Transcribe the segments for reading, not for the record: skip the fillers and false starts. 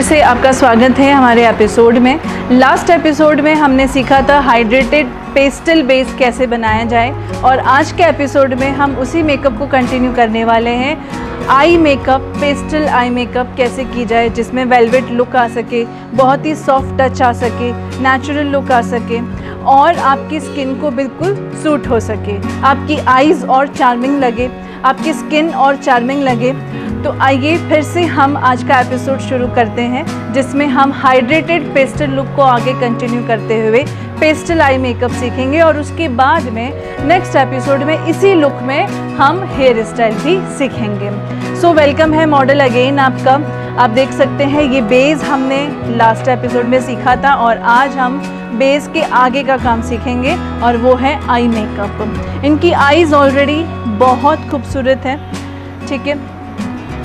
से आपका स्वागत है हमारे एपिसोड में। लास्ट एपिसोड में हमने सीखा था हाइड्रेटेड पेस्टल बेस कैसे बनाया जाए, और आज के एपिसोड में हम उसी मेकअप को कंटिन्यू करने वाले हैं। Eye makeup, pastel eye makeup कैसे की जाए जिसमें वेलवेट लुक आ सके, बहुत ही सॉफ्ट टच आ सके, नेचुरल लुक आ सके और आपकी स्किन को बिल्कुल सूट हो सके, आपकी आईज़ और चार्मिंग लगे, आपकी स्किन और चार्मिंग लगे। तो आइए फिर से हम आज का एपिसोड शुरू करते हैं, जिसमें हम हाइड्रेटेड पेस्टल लुक को आगे कंटिन्यू करते हुए पेस्टल आई मेकअप सीखेंगे, और उसके बाद में नेक्स्ट एपिसोड में इसी लुक में हम हेयर स्टाइल भी सीखेंगे। सो वेलकम है मॉडल अगेन आपका। आप देख सकते हैं ये बेस हमने लास्ट एपिसोड में सीखा था, और आज हम बेस के आगे का काम सीखेंगे, और वो है आई मेकअप। इनकी आईज़ ऑलरेडी बहुत खूबसूरत है, ठीक है,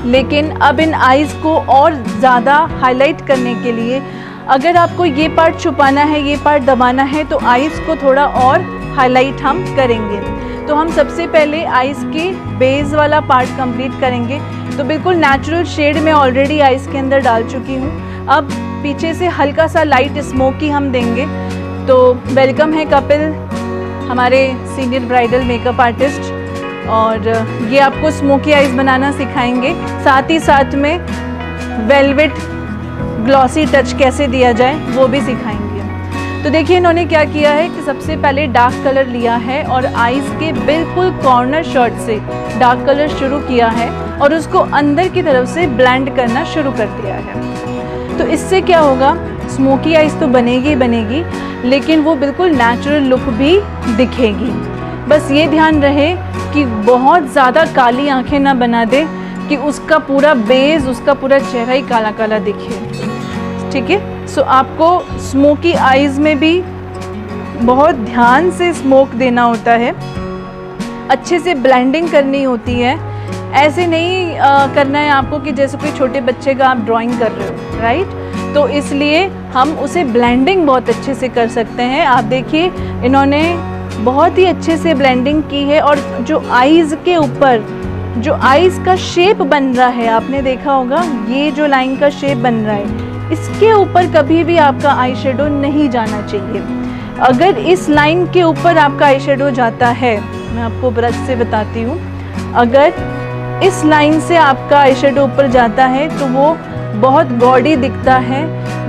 लेकिन अब इन आईज़ को और ज़्यादा हाईलाइट करने के लिए अगर आपको ये पार्ट छुपाना है, ये पार्ट दबाना है, तो आईज़ को थोड़ा और हाईलाइट हम करेंगे। तो हम सबसे पहले आईज़ के बेस वाला पार्ट कंप्लीट करेंगे। तो बिल्कुल नेचुरल शेड में ऑलरेडी आईज़ के अंदर डाल चुकी हूँ। अब पीछे से हल्का सा लाइट स्मोकी हम देंगे। तो वेलकम है कपिल, हमारे सीनियर ब्राइडल मेकअप आर्टिस्ट, और ये आपको स्मोकी आईज़ बनाना सिखाएंगे, साथ ही साथ में वेलवेट ग्लॉसी टच कैसे दिया जाए वो भी सिखाएंगे। तो देखिए इन्होंने क्या किया है कि सबसे पहले डार्क कलर लिया है और आईज़ के बिल्कुल कॉर्नर शॉट से डार्क कलर शुरू किया है और उसको अंदर की तरफ से ब्लेंड करना शुरू कर दिया है। तो इससे क्या होगा, स्मोकी आईज़ तो बनेगी बनेगी, लेकिन वो बिल्कुल नेचुरल लुक भी दिखेगी। बस ये ध्यान रहे कि बहुत ज़्यादा काली आंखें ना बना दे कि उसका पूरा बेस, उसका पूरा चेहरा ही काला काला दिखे, ठीक है। सो आपको स्मोकी आईज़ में भी बहुत ध्यान से स्मोक देना होता है, अच्छे से ब्लेंडिंग करनी होती है। ऐसे नहीं करना है आपको कि जैसे कोई छोटे बच्चे का आप ड्राइंग कर रहे हो, राइट। तो इसलिए हम उसे ब्लेंडिंग बहुत अच्छे से कर सकते हैं। आप देखिए इन्होंने बहुत ही अच्छे से ब्लेंडिंग की है, और जो आईज़ के ऊपर जो आईज़ का शेप बन रहा है, आपने देखा होगा ये जो लाइन का शेप बन रहा है, इसके ऊपर कभी भी आपका आई शेडो नहीं जाना चाहिए। अगर इस लाइन के ऊपर आपका आई शेडो जाता है, मैं आपको ब्रश से बताती हूँ, अगर इस लाइन से आपका आई शेडो ऊपर जाता है तो वो बहुत गॉडी दिखता है,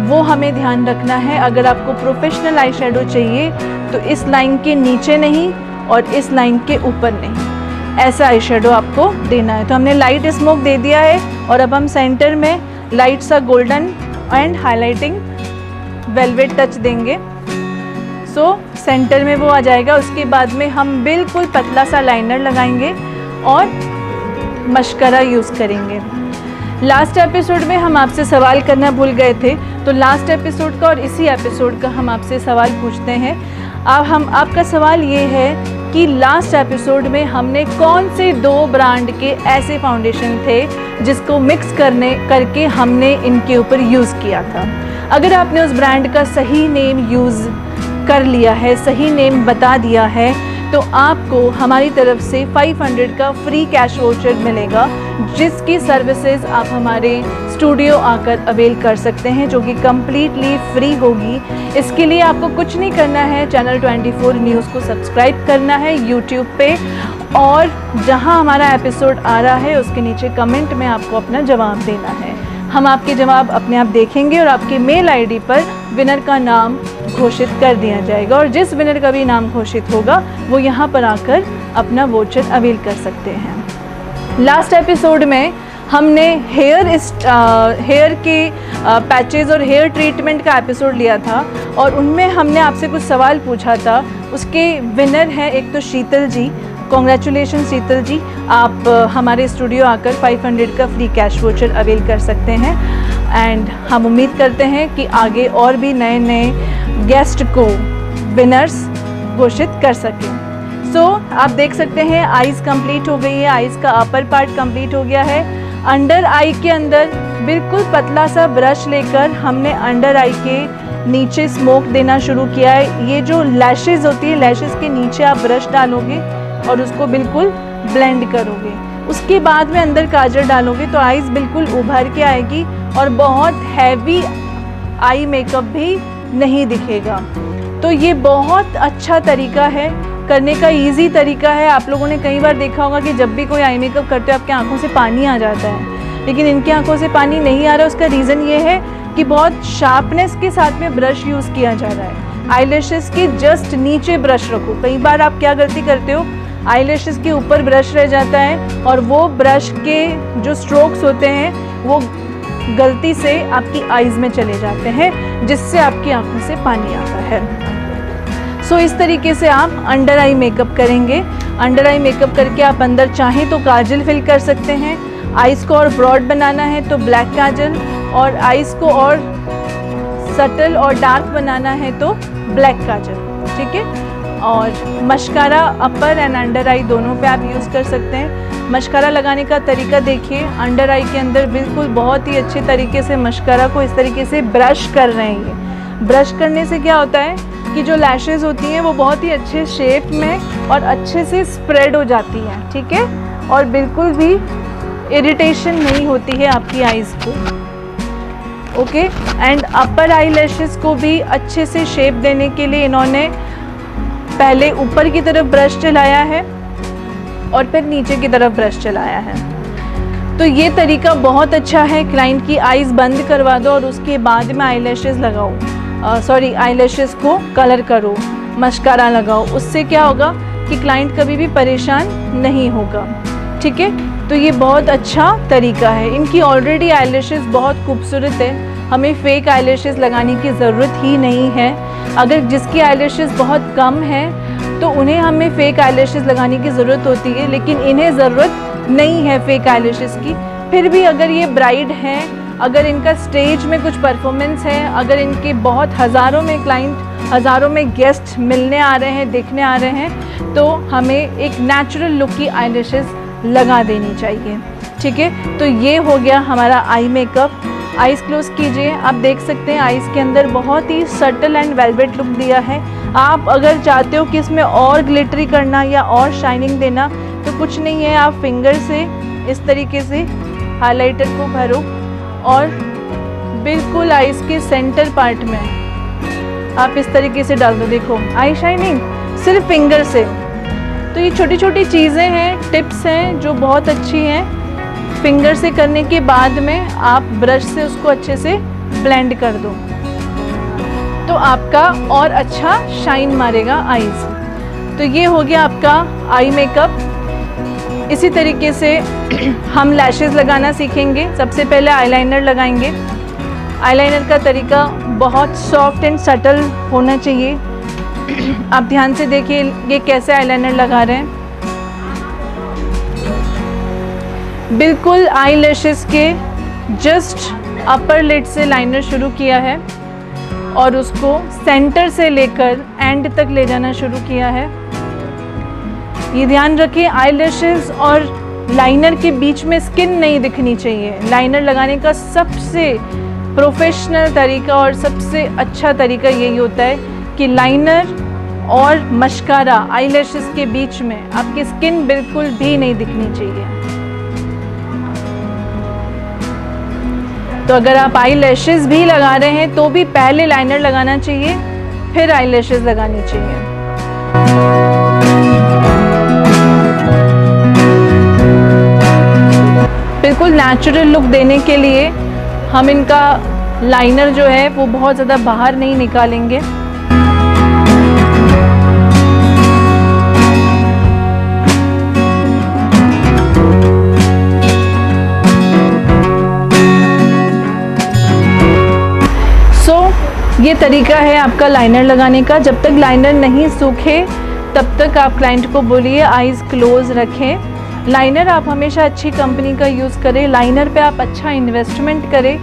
वो हमें ध्यान रखना है। अगर आपको प्रोफेशनल आई शेडो चाहिए तो इस लाइन के नीचे नहीं और इस लाइन के ऊपर नहीं, ऐसा आई शेडो आपको देना है। तो हमने लाइट स्मोक दे दिया है, और अब हम सेंटर में लाइट सा golden and highlighting velvet touch देंगे। सो सेंटर में वो आ जाएगा। उसके बाद में हम बिल्कुल पतला सा लाइनर लगाएंगे और मस्करा यूज़ करेंगे। लास्ट एपिसोड में हम आपसे सवाल करना भूल गए थे, तो लास्ट एपिसोड का और इसी एपिसोड का हम आपसे सवाल पूछते हैं। अब आपका सवाल ये है कि लास्ट एपिसोड में हमने कौन से 2 ब्रांड के ऐसे फाउंडेशन थे जिसको मिक्स करके हमने इनके ऊपर यूज़ किया था। अगर आपने उस ब्रांड का सही नेम यूज़ कर लिया है, सही नेम बता दिया है, तो आपको हमारी तरफ से 500 का फ्री कैश वाउचर मिलेगा, जिसकी सर्विसेज आप हमारे स्टूडियो आकर अवेल कर सकते हैं, जो कि कम्प्लीटली फ्री होगी। इसके लिए आपको कुछ नहीं करना है, चैनल 24 न्यूज़ को सब्सक्राइब करना है यूट्यूब पे, और जहां हमारा एपिसोड आ रहा है उसके नीचे कमेंट में आपको अपना जवाब देना है। हम आपके जवाब अपने आप देखेंगे और आपके मेल आईडी पर विनर का नाम घोषित कर दिया जाएगा, और जिस विनर का भी नाम घोषित होगा वो यहाँ पर आकर अपना वाउचर अवेल कर सकते हैं। लास्ट एपिसोड में हमने हेयर के पैचेस और हेयर ट्रीटमेंट का एपिसोड लिया था, और उनमें हमने आपसे कुछ सवाल पूछा था। उसके विनर हैं एक तो शीतल जी। कॉन्ग्रेचुलेशन शीतल जी, आप हमारे स्टूडियो आकर 500 का फ्री कैश वाउचर अवेल कर सकते हैं। एंड हम उम्मीद करते हैं कि आगे और भी नए नए गेस्ट को विनर्स घोषित कर सकें। सो आप देख सकते हैं आईज़ कंप्लीट हो गई है, आईज़ का अपर पार्ट कंप्लीट हो गया है। अंडर आई के अंदर बिल्कुल पतला सा ब्रश लेकर हमने अंडर आई के नीचे स्मोक देना शुरू किया है। ये जो लैशेज़ होती है, लैशेज़ के नीचे आप ब्रश डालोगे और उसको बिल्कुल ब्लेंड करोगे। उसके बाद में अंदर काजल डालोगे तो आईज बिल्कुल उभर के आएगी और बहुत हैवी आई मेकअप भी नहीं दिखेगा। तो ये बहुत अच्छा तरीका है करने का, इजी तरीका है। आप लोगों ने कई बार देखा होगा कि जब भी कोई आई मेकअप करते हो आपकी आंखों से पानी आ जाता है, लेकिन इनकी आंखों से पानी नहीं आ रहा। उसका रीज़न ये है कि बहुत शार्पनेस के साथ में ब्रश यूज़ किया जा रहा है। आईलैशेस के जस्ट नीचे ब्रश रखो। कई बार आप क्या गलती करते हो, आईलैशेस के ऊपर ब्रश रह जाता है और वो ब्रश के जो स्ट्रोक्स होते हैं वो गलती से आपकी आईज़ में चले जाते हैं, जिससे आपकी आंखों से पानी आता है। सो इस तरीके से आप अंडर आई मेकअप करेंगे। अंडर आई मेकअप करके आप अंदर चाहें तो काजल फिल कर सकते हैं। आइज़ को और ब्रॉड बनाना है तो ब्लैक काजल, और आइज़ को और सटल और डार्क बनाना है तो ब्लैक काजल, ठीक है। और मस्कारा अपर एंड अंडर आई दोनों पे आप यूज़ कर सकते हैं। मस्कारा लगाने का तरीका देखिए, अंडर आई के अंदर बिल्कुल बहुत ही अच्छे तरीके से मस्कारा को इस तरीके से ब्रश कर रहे हैं। ये ब्रश करने से क्या होता है कि जो लैशेज़ होती हैं वो बहुत ही अच्छे शेप में और अच्छे से स्प्रेड हो जाती हैं, ठीक है, और बिल्कुल भी इरिटेशन नहीं होती है आपकी आईज़ को। Okay, and upper I lashes को भी अच्छे से शेप देने के लिए इन्होंने पहले ऊपर की तरफ ब्रश चलाया है और फिर नीचे की तरफ ब्रश चलाया है। तो ये तरीका बहुत अच्छा है। क्लाइंट की आईज़ बंद करवा दो और उसके बाद में आई लैशेज़ लगाओ, आईलैशेस को कलर करो, मस्कारा लगाओ। उससे क्या होगा कि क्लाइंट कभी भी परेशान नहीं होगा, ठीक है। तो ये बहुत अच्छा तरीका है। इनकी ऑलरेडी आईलैशेस बहुत खूबसूरत है, हमें फेक आईलैशेस लगाने की ज़रूरत ही नहीं है। अगर जिसकी आईलैशेस बहुत कम है तो उन्हें हमें फेक आईलैशेस लगाने की ज़रूरत होती है, लेकिन इन्हें ज़रूरत नहीं है फेक आईलैशेस की। फिर भी अगर ये ब्राइड हैं, अगर इनका स्टेज में कुछ परफॉर्मेंस है, अगर इनके बहुत हज़ारों में क्लाइंट, हज़ारों में गेस्ट मिलने आ रहे हैं, देखने आ रहे हैं, तो हमें एक नेचुरल लुक की आईलैशेस लगा देनी चाहिए, ठीक है। तो ये हो गया हमारा आई मेकअप। आइज़ क्लोज कीजिए। आप देख सकते हैं आइज़ के अंदर बहुत ही सटल एंड वेलवेट लुक दिया है। आप अगर चाहते हो कि इसमें और ग्लिटरी करना या और शाइनिंग देना तो कुछ नहीं है, आप फिंगर से इस तरीके से हाइलाइटर को भरो और बिल्कुल आइज़ के सेंटर पार्ट में आप इस तरीके से डाल दो। देखो आई शाइनिंग सिर्फ फिंगर से। तो ये छोटी छोटी चीज़ें हैं, टिप्स हैं जो बहुत अच्छी हैं। फिंगर से करने के बाद में आप ब्रश से उसको अच्छे से ब्लेंड कर दो तो आपका और अच्छा शाइन मारेगा आईज़। तो ये हो गया आपका आई मेकअप। इसी तरीके से हम लैशेज़ लगाना सीखेंगे। सबसे पहले आईलाइनर लगाएंगे। आईलाइनर का तरीका बहुत सॉफ्ट एंड सटल होना चाहिए। आप ध्यान से देखिए ये कैसे आईलाइनर लगा रहे हैं। बिल्कुल आई लैशेज़ के जस्ट अपर लिड से लाइनर शुरू किया है और उसको सेंटर से लेकर एंड तक ले जाना शुरू किया है। ये ध्यान रखें आई लैशेज़ और लाइनर के बीच में स्किन नहीं दिखनी चाहिए। लाइनर लगाने का सबसे प्रोफेशनल तरीका और सबसे अच्छा तरीका यही होता है कि लाइनर और मस्कारा आई लैशेज़ के बीच में आपकी स्किन बिल्कुल भी नहीं दिखनी चाहिए। तो अगर आप आई लैशेज़ भी लगा रहे हैं तो भी पहले लाइनर लगाना चाहिए, फिर आई लैशेज़ लगानी चाहिए। बिल्कुल नेचुरल लुक देने के लिए हम इनका लाइनर जो है वो बहुत ज़्यादा बाहर नहीं निकालेंगे। ये तरीका है आपका लाइनर लगाने का। जब तक लाइनर नहीं सूखे तब तक आप क्लाइंट को बोलिए आइज़ क्लोज रखें। लाइनर आप हमेशा अच्छी कंपनी का यूज़ करें। लाइनर पे आप अच्छा इन्वेस्टमेंट करें।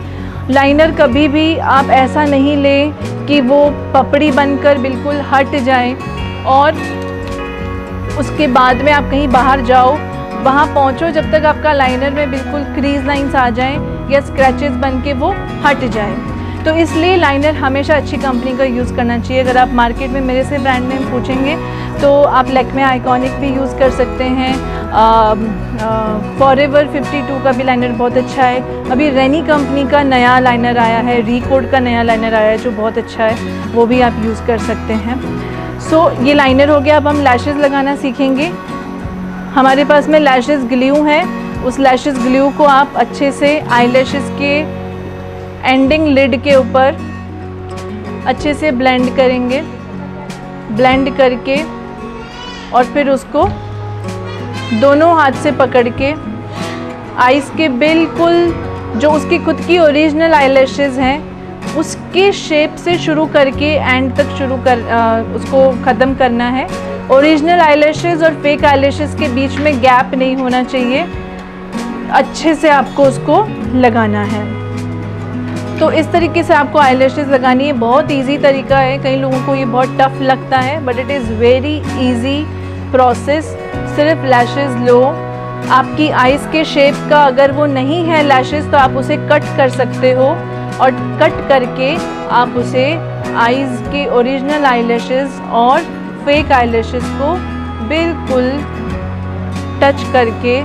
लाइनर कभी भी आप ऐसा नहीं लें कि वो पपड़ी बनकर बिल्कुल हट जाए और उसके बाद में आप कहीं बाहर जाओ, वहाँ पहुँचो जब तक आपका लाइनर में बिल्कुल क्रीज लाइंस आ जाएं या स्क्रैचेस बन के वो हट जाएं। तो इसलिए लाइनर हमेशा अच्छी कंपनी का यूज़ करना चाहिए। अगर आप मार्केट में मेरे से ब्रांड नेम पूछेंगे तो आप लैक्मे आइकॉनिक भी यूज़ कर सकते हैं, फॉरएवर 52 का भी लाइनर बहुत अच्छा है। अभी रेनी कंपनी का नया लाइनर आया है, रिकोड का नया लाइनर आया है जो बहुत अच्छा है, वो भी आप यूज़ कर सकते हैं। सो ये लाइनर हो गया। अब हम लैशेज़ लगाना सीखेंगे। हमारे पास में लैशेज़ ग्लू है, उस लैशेज़ ग्लू को आप अच्छे से आई लैशेज़ के एंडिंग लिड के ऊपर अच्छे से ब्लेंड करेंगे। ब्लेंड करके और फिर उसको दोनों हाथ से पकड़ के आईज के बिल्कुल जो उसकी खुद की ओरिजिनल आईलैशेज़ हैं उसके शेप से शुरू करके एंड तक उसको ख़त्म करना है। ओरिजिनल आईलैशेज़ और फेक आईलैशेज़ के बीच में गैप नहीं होना चाहिए, अच्छे से आपको उसको लगाना है। तो इस तरीके से आपको आईलैशेज़ लगानी है। बहुत इजी तरीका है, कई लोगों को ये बहुत टफ लगता है, but it is very easy process. सिर्फ लैशेज़ लो, आपकी आईज़ के शेप का अगर वो नहीं है लैशेज़ तो आप उसे कट कर सकते हो, और कट करके आप उसे आईज़ के ओरिजिनल आईलैशेज़ और फेक आईलैशेज़ को बिल्कुल टच करके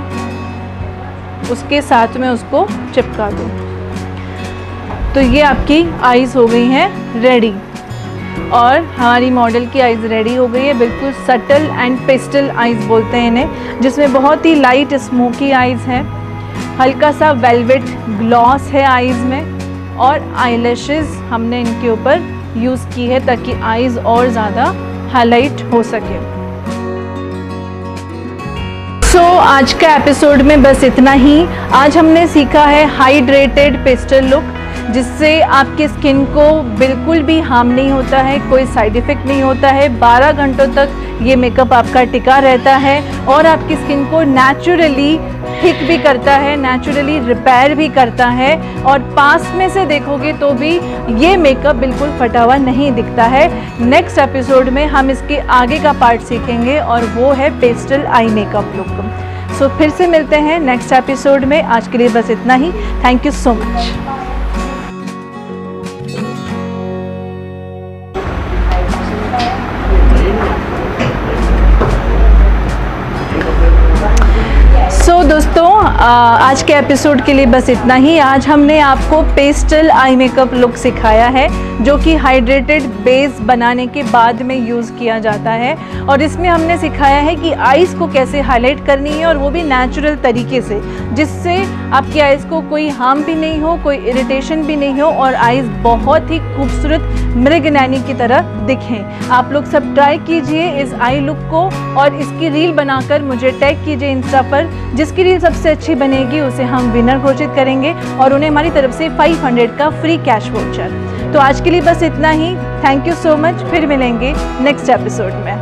उसके साथ में उसको चिपका दो। तो ये आपकी आईज़ हो गई हैं रेडी, और हमारी मॉडल की आईज़ रेडी हो गई है। बिल्कुल सटल एंड पेस्टल आईज़ बोलते हैं इन्हें, जिसमें बहुत ही लाइट स्मोकी आईज़ है, हल्का सा वेलवेट ग्लॉस है आईज़ में, और आईलैशेज़ हमने इनके ऊपर यूज़ की है ताकि आईज़ और ज़्यादा हाईलाइट हो सके। सो आज का एपिसोड में बस इतना ही। आज हमने सीखा है हाइड्रेटेड पेस्टल लुक, जिससे आपकी स्किन को बिल्कुल भी हार्म नहीं होता है, कोई साइड इफ़ेक्ट नहीं होता है। 12 घंटों तक ये मेकअप आपका टिका रहता है और आपकी स्किन को नेचुरली थिक भी करता है, नेचुरली रिपेयर भी करता है, और पास में से देखोगे तो भी ये मेकअप बिल्कुल फटा हुआ नहीं दिखता है। नेक्स्ट एपिसोड में हम इसके आगे का पार्ट सीखेंगे और वो है पेस्टल आई मेकअप लुक। सो फिर से मिलते हैं नेक्स्ट एपिसोड में। आज के लिए बस इतना ही। Thank you so much. दोस्तों आज के एपिसोड के लिए बस इतना ही। आज हमने आपको पेस्टल आई मेकअप लुक सिखाया है जो कि हाइड्रेटेड बेस बनाने के बाद में यूज़ किया जाता है, और इसमें हमने सिखाया है कि आईज़ को कैसे हाईलाइट करनी है, और वो भी नेचुरल तरीके से, जिससे आपकी आईज़ को कोई हार्म भी नहीं हो, कोई इरिटेशन भी नहीं हो, और आईज़ बहुत ही खूबसूरत मृगनैनी की तरह दिखें। आप लोग सब ट्राई कीजिए इस आई लुक को, और इसकी रील बनाकर मुझे टैग कीजिए इंस्टा पर। जिसकी रील सबसे अच्छी बनेगी उसे हम विनर घोषित करेंगे, और उन्हें हमारी तरफ से 500 का फ्री कैश वाउचर। तो आज के लिए बस इतना ही। Thank you so much. फिर मिलेंगे नेक्स्ट एपिसोड में।